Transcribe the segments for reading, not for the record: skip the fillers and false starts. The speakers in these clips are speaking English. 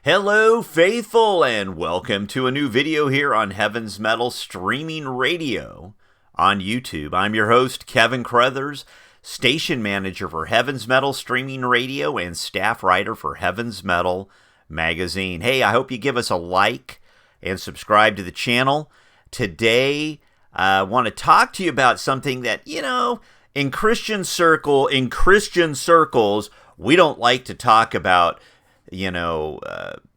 Hello, faithful, and welcome to a new video here on Heaven's Metal Streaming Radio on YouTube. I'm your host, Keven Crothers, station manager for Heaven's Metal Streaming Radio and staff writer for Heaven's Metal Magazine. Hey, I hope you give us a like and subscribe to the channel. Today, I want to talk to you about something that, in Christian circles, we don't like to talk about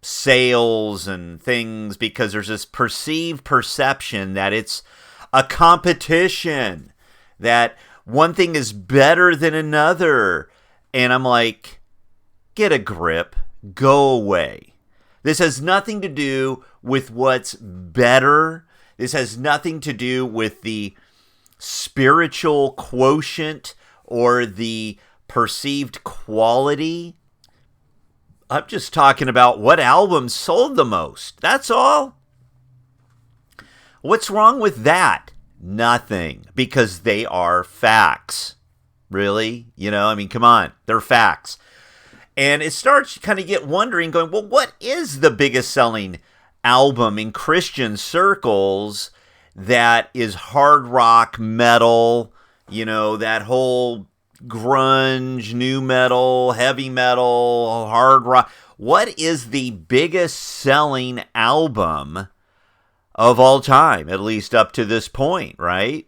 sales and things because there's this perceived perception that it's a competition, that one thing is better than another. And I'm like, get a grip, go away. This has nothing to do with what's better. This has nothing to do with the spiritual quotient or the perceived quality. I'm just talking about what albums sold the most. That's all. What's wrong with that? Nothing, because they are facts. Really? Come on. They're facts. And it starts to kind of get wondering, going, well, what is the biggest selling album in Christian circles that is hard rock metal, that whole grunge, new metal, heavy metal, hard rock? What is the biggest selling album of all time, at least up to this point, right?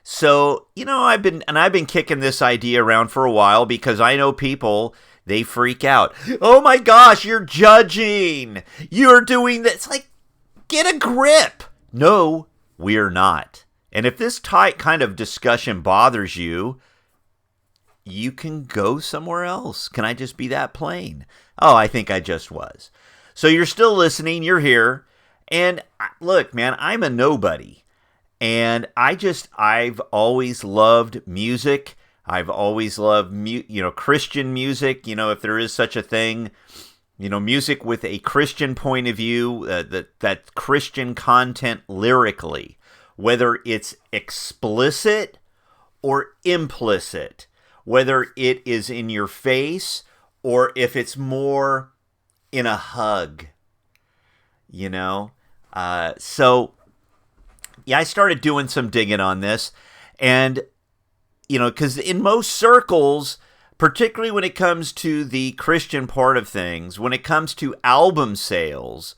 So, I've been kicking this idea around for a while because I know people, they freak out. Oh my gosh, you're judging. You're doing this. It's like, get a grip. No, we're not. And if this kind of discussion bothers you, you can go somewhere else. Can I just be that plain? Oh, I think I just was. So you're still listening. You're here. And look, man, I'm a nobody. And I've always loved music. I've always loved, Christian music. If there is such a thing, music with a Christian point of view, that Christian content lyrically, whether it's explicit or implicit, whether it is in your face or if it's more in a hug, So, yeah, I started doing some digging on this. And, because in most circles, particularly when it comes to the Christian part of things, when it comes to album sales,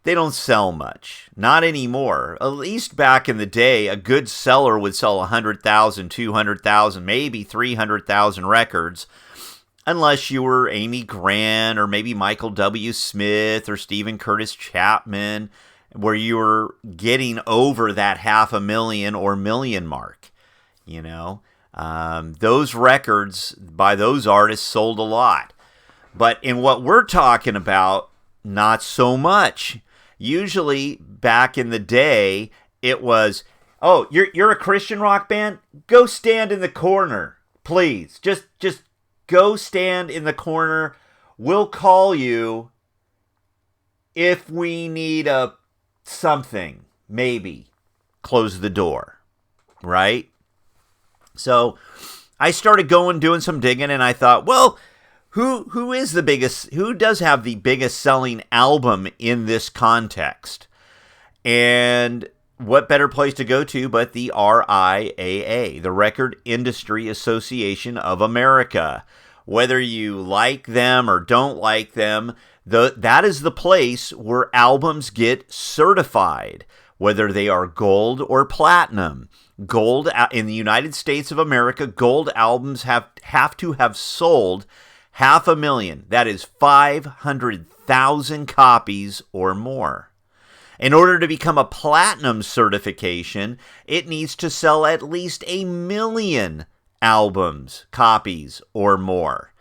they don't sell much. Not anymore. At least back in the day, a good seller would sell 100,000, 200,000, maybe 300,000 records, unless you were Amy Grant or maybe Michael W. Smith or Stephen Curtis Chapman, where you were getting over that 500,000 or million mark. Those records by those artists sold a lot. But in what we're talking about, not so much. Usually, back in the day, it was, oh, you're a Christian rock band? Go stand in the corner, please. Just go stand in the corner. We'll call you if we need something, maybe. Close the door, right? So I started doing some digging, and I thought, well, who is the biggest, who does have the biggest selling album in this context? And what better place to go to but the RIAA, the Record Industry Association of America. Whether you like them or don't like them, that is the place where albums get certified, whether they are gold or platinum. Gold, in the United States of America, gold albums have to have sold 500,000. That is 500,000 copies or more. In order to become a platinum certification, it needs to sell at least 1 million albums, copies, or more.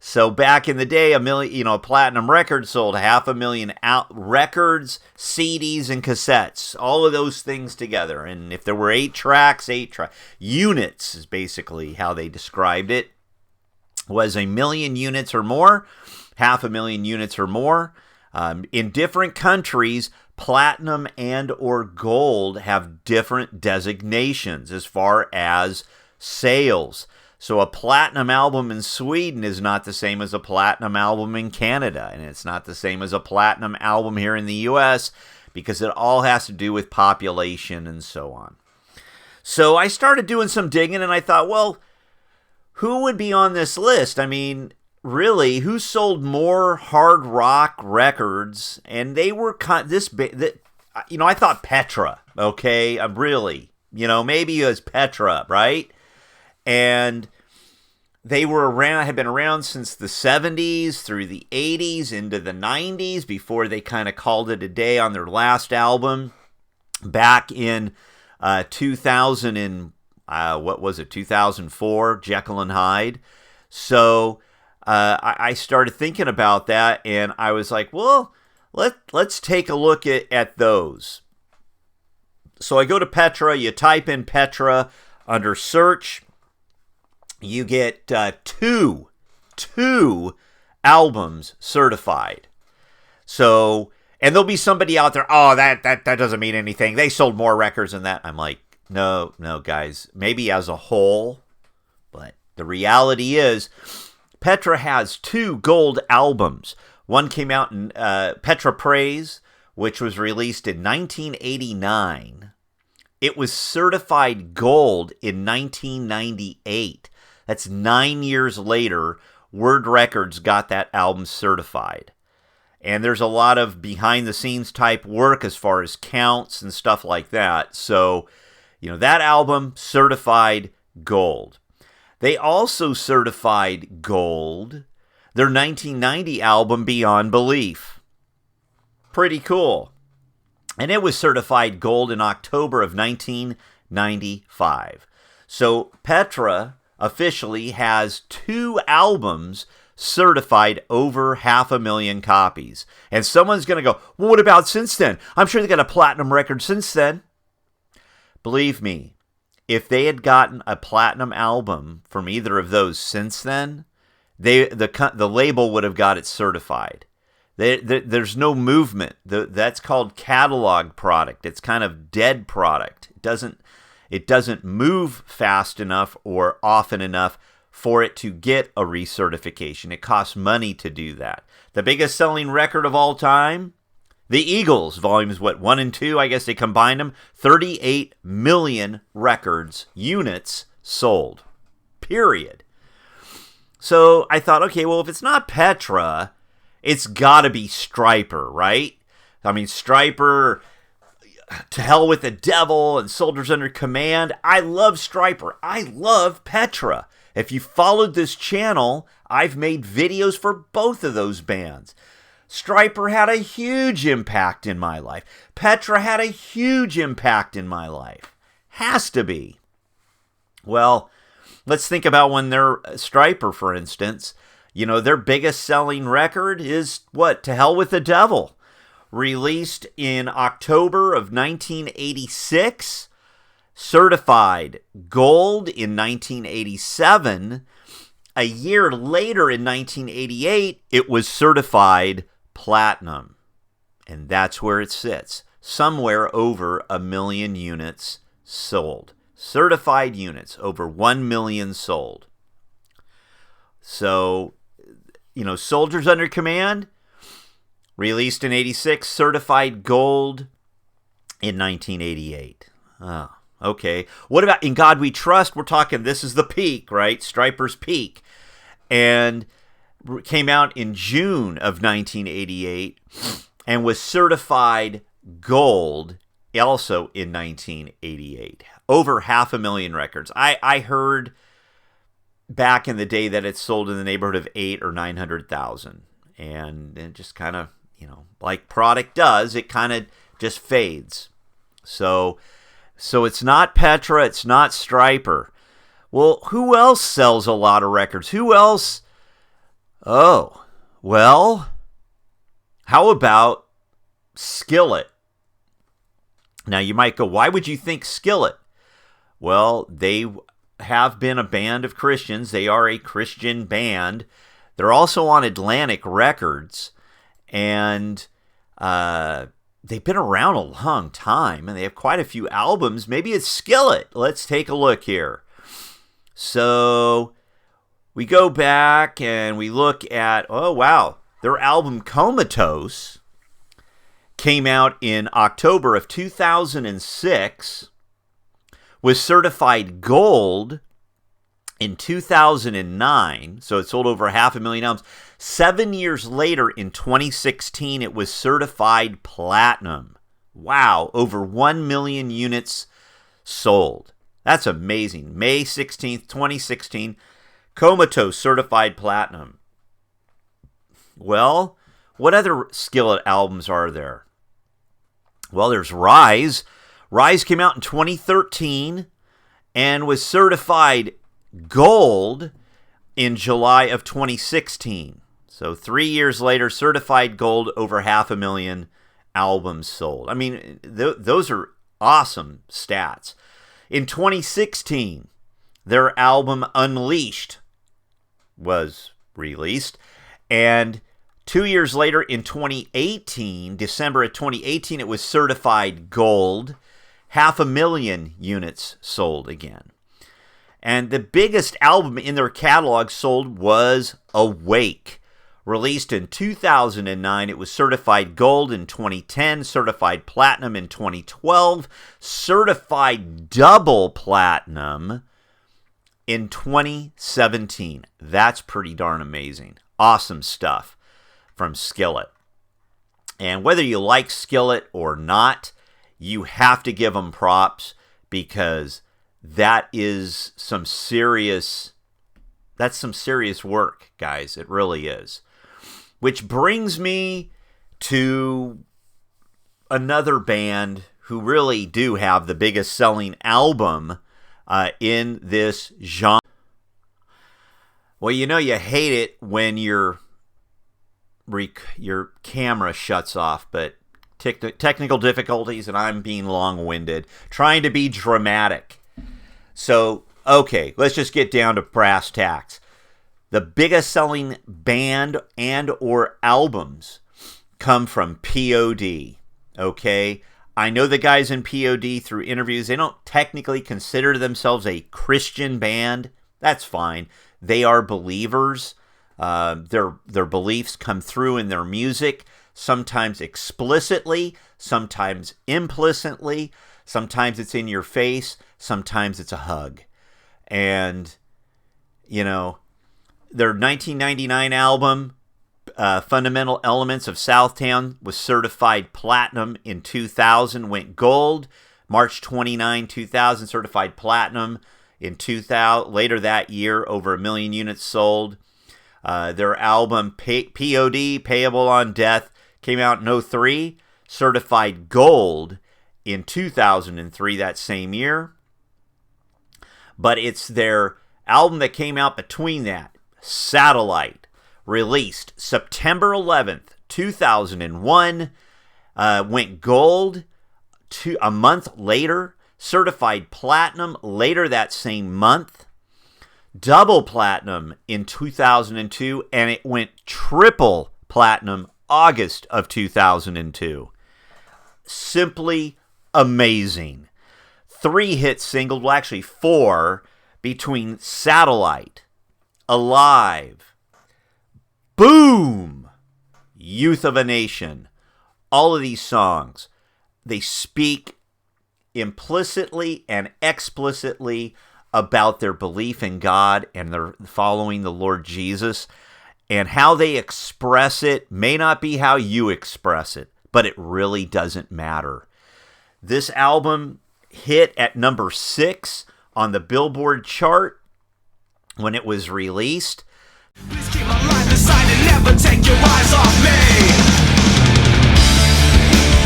So back in the day, a platinum record sold 500,000 records, CDs, and cassettes. All of those things together. And if there were 8 tracks, units is basically how they described it. Was 1 million units or more, 500,000 units or more. In different countries, platinum and or gold have different designations as far as sales. So a platinum album in Sweden is not the same as a platinum album in Canada, and it's not the same as a platinum album here in the US, because it all has to do with population and so on. So I started doing some digging, and I thought, well, who would be on this list? I mean, really, who sold more hard rock records? And they were I thought Petra. Okay, really, maybe it was Petra, right? And they were around, had been around since the 70s through the 80s into the 90s before they kind of called it a day on their last album back in 2000 and 2004, Jekyll and Hyde. So I started thinking about that, and I was like, well, let's take a look at those. So I go to Petra. You type in Petra under search. You get two albums certified. So, and there'll be somebody out there, oh, that doesn't mean anything. They sold more records than that. I'm like, no, guys, maybe as a whole, but the reality is Petra has 2 gold albums. One came out in Petra Praise, which was released in 1989. It was certified gold in 1998. That's 9 years later, Word Records got that album certified. And there's a lot of behind-the-scenes type work as far as counts and stuff like that. So, that album certified gold. They also certified gold their 1990 album, Beyond Belief. Pretty cool. And it was certified gold in October of 1995. So Petra officially has 2 albums certified over 500,000 copies. And someone's going to go, well, what about since then? I'm sure they got a platinum record since then. Believe me, if they had gotten a platinum album from either of those since then, the label would have got it certified. There's no movement. That's called catalog product. It's kind of dead product. It doesn't move fast enough or often enough for it to get a recertification. It costs money to do that. The biggest selling record of all time, the Eagles, volumes 1 and 2, I guess they combined them, 38 million units sold. Period. So I thought, okay, well, if it's not Petra, it's got to be Stryper, right? I mean, Stryper, To Hell with the Devil, and Soldiers Under Command. I love Stryper. I love Petra. If you followed this channel, I've made videos for both of those bands. Stryper had a huge impact in my life. Petra had a huge impact in my life. Has to be. Well, let's think about when they're Stryper, for instance. Their biggest selling record is what? To Hell with the Devil. Released in October of 1986. Certified gold in 1987. A year later in 1988, it was certified platinum. And that's where it sits. Somewhere over 1 million units sold. Certified units, over 1 million sold. So, Soldiers Under Command, released in 86, certified gold in 1988. Oh, okay. What about In God We Trust? We're talking, this is the peak, right? Stryper's peak. And came out in June of 1988 and was certified gold also in 1988. Over 500,000 records. I heard back in the day that it sold in the neighborhood of 800,000 or 900,000. And it just kind of, like product does, it kind of just fades. So it's not Petra, it's not Stryper. Well, who else sells a lot of records? Who else? Oh, well, how about Skillet? Now you might go, why would you think Skillet? Well, they have been a band of Christians. They are a Christian band. They're also on Atlantic Records, and they've been around a long time, and they have quite a few albums. Maybe it's Skillet. Let's take a look here. So we go back and we look at, oh, wow, their album Comatose came out in October of 2006, was certified gold in 2009, so it sold over 500,000 albums. 7 years later, in 2016, it was certified platinum. Wow, over 1 million units sold. That's amazing. May 16th, 2016, Comatose certified platinum. Well, what other Skillet albums are there? Well, there's Rise. Rise came out in 2013 and was certified gold in July of 2016. So 3 years later, certified gold, over 500,000 albums sold. I mean, those are awesome stats. In 2016, their album Unleashed was released, and 2 years later, in 2018, December of 2018, it was certified gold. 500,000 units sold again. And the biggest album in their catalog sold was Awake. Released in 2009, it was certified gold in 2010, certified platinum in 2012, certified double platinum in 2017. That's pretty darn amazing. Awesome stuff from Skillet. And whether you like Skillet or not, you have to give them props, because that is some serious work, guys. It really is. Which brings me to another band who really do have the biggest selling album in this genre. Well, you know you hate it when your camera shuts off, but technical difficulties, and I'm being long-winded, trying to be dramatic. So, okay, let's just get down to brass tacks. The biggest selling band and or albums come from POD, okay? I know the guys in POD through interviews, they don't technically consider themselves a Christian band. That's fine. They are believers. Their beliefs come through in their music, sometimes explicitly, sometimes implicitly, sometimes it's in your face, sometimes it's a hug. And, you know, their 1999 album, Fundamental Elements of Southtown, was certified platinum in 2000, went gold. March 29, 2000, certified platinum in 2000. Later that year, over 1 million units sold. Their album, POD, Payable on Death, came out in 2003, certified gold in 2003, that same year. But it's their album that came out between that, Satellite, released September 11th, 2001, went gold a month later, certified platinum later that same month, double platinum in 2002, and it went triple platinum August of 2002. Simply amazing. 3 hit singles, well actually 4, between Satellite, Alive, Boom, Youth of a Nation. All of these songs, they speak implicitly and explicitly about their belief in God and their following the Lord Jesus. And how they express it may not be how you express it, but it really doesn't matter. This album hit at number 6 on the Billboard chart when it was released. Please keep my life inside and never take your eyes off me.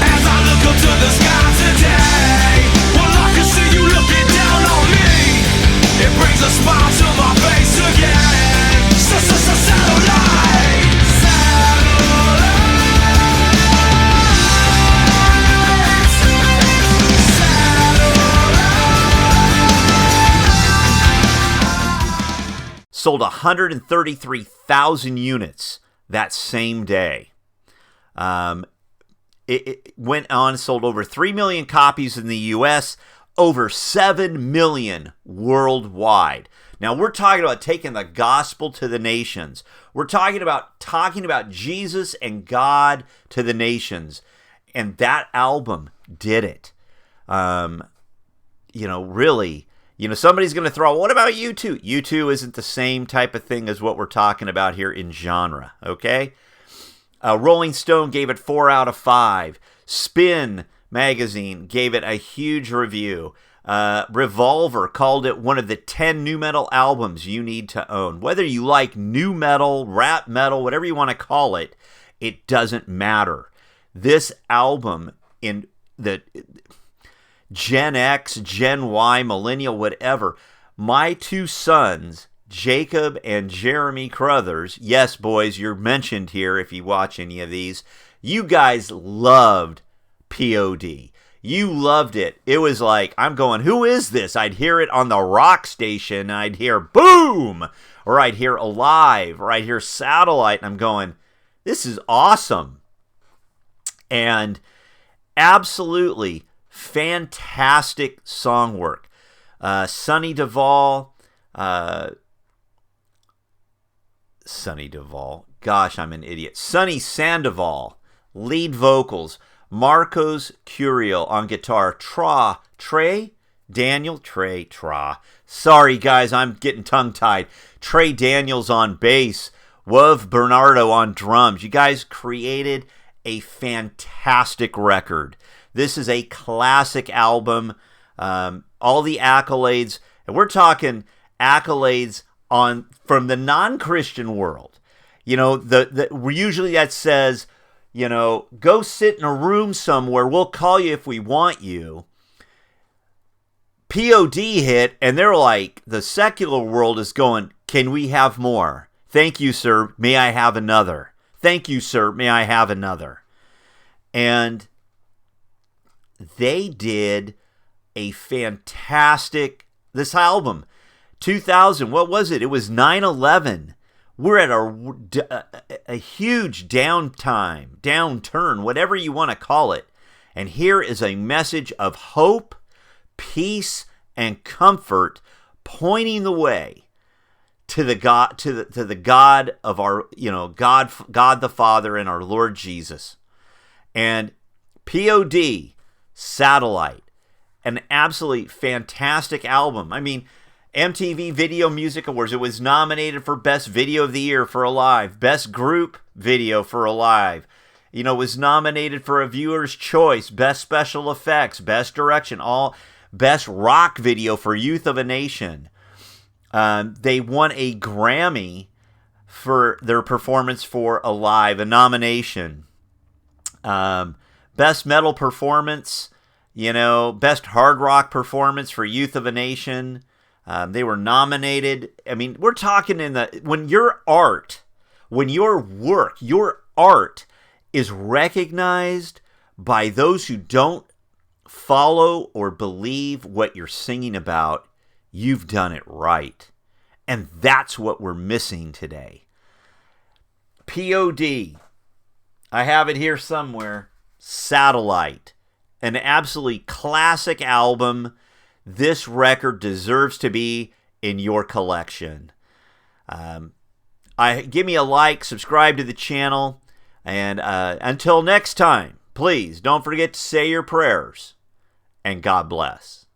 As I look up to the sky today, well, I can see you looking down on me. It brings a smile to my face again. Satellite, sold 133,000 units that same day. It went on, sold over 3 million copies in the U.S., over 7 million worldwide. Now, we're talking about taking the gospel to the nations. We're talking about Jesus and God to the nations. And that album did it. Really, somebody's going to throw, what about U2? U2 isn't the same type of thing as what we're talking about here in genre, okay? Rolling Stone gave it 4 out of 5. Spin magazine gave it a huge review. Revolver called it one of the 10 nu metal albums you need to own. Whether you like nu metal, rap metal, whatever you want to call it, it doesn't matter. This album in the Gen X, Gen Y, Millennial, whatever, my 2 sons, Jacob and Jeremy Crothers, yes, boys, you're mentioned here if you watch any of these, you guys loved POD. You loved it. It was like, I'm going, who is this? I'd hear it on the rock station, and I'd hear boom, or I'd hear Alive, or I'd hear Satellite, and I'm going, this is awesome. And absolutely fantastic song work. Sonny Duvall, gosh, I'm an idiot. Sonny Sandoval, lead vocals. Marcos Curiel on guitar. Trey Daniels. Sorry, guys, I'm getting tongue-tied. Trey Daniels on bass. Wov Bernardo on drums. You guys created a fantastic record. This is a classic album. All the accolades, and we're talking accolades from the non-Christian world. Usually that says, go sit in a room somewhere. We'll call you if we want you. POD hit, and they're like, the secular world is going, can we have more? Thank you, sir. May I have another? Thank you, sir. May I have another? And they did a fantastic, this album, 2000, what was it? It was 9/11. We're at a huge downturn, whatever you want to call it. And here is a message of hope, peace, and comfort, pointing the way to the God, to the God of our, God the Father and our Lord Jesus. And POD, Satellite, an absolutely fantastic album. I mean, MTV Video Music Awards, it was nominated for Best Video of the Year for Alive, Best Group Video for Alive. It was nominated for a Viewer's Choice, Best Special Effects, Best Direction, Best Rock Video for Youth of a Nation. They won a Grammy for their performance for Alive, a nomination. Best Metal Performance, Best Hard Rock Performance for Youth of a Nation. They were nominated. I mean, we're talking when your art, when your work, your art is recognized by those who don't follow or believe what you're singing about, you've done it right. And that's what we're missing today. POD, I have it here somewhere, Satellite, an absolutely classic album. This record deserves to be in your collection. Give me a like, subscribe to the channel, and until next time, please don't forget to say your prayers, and God bless.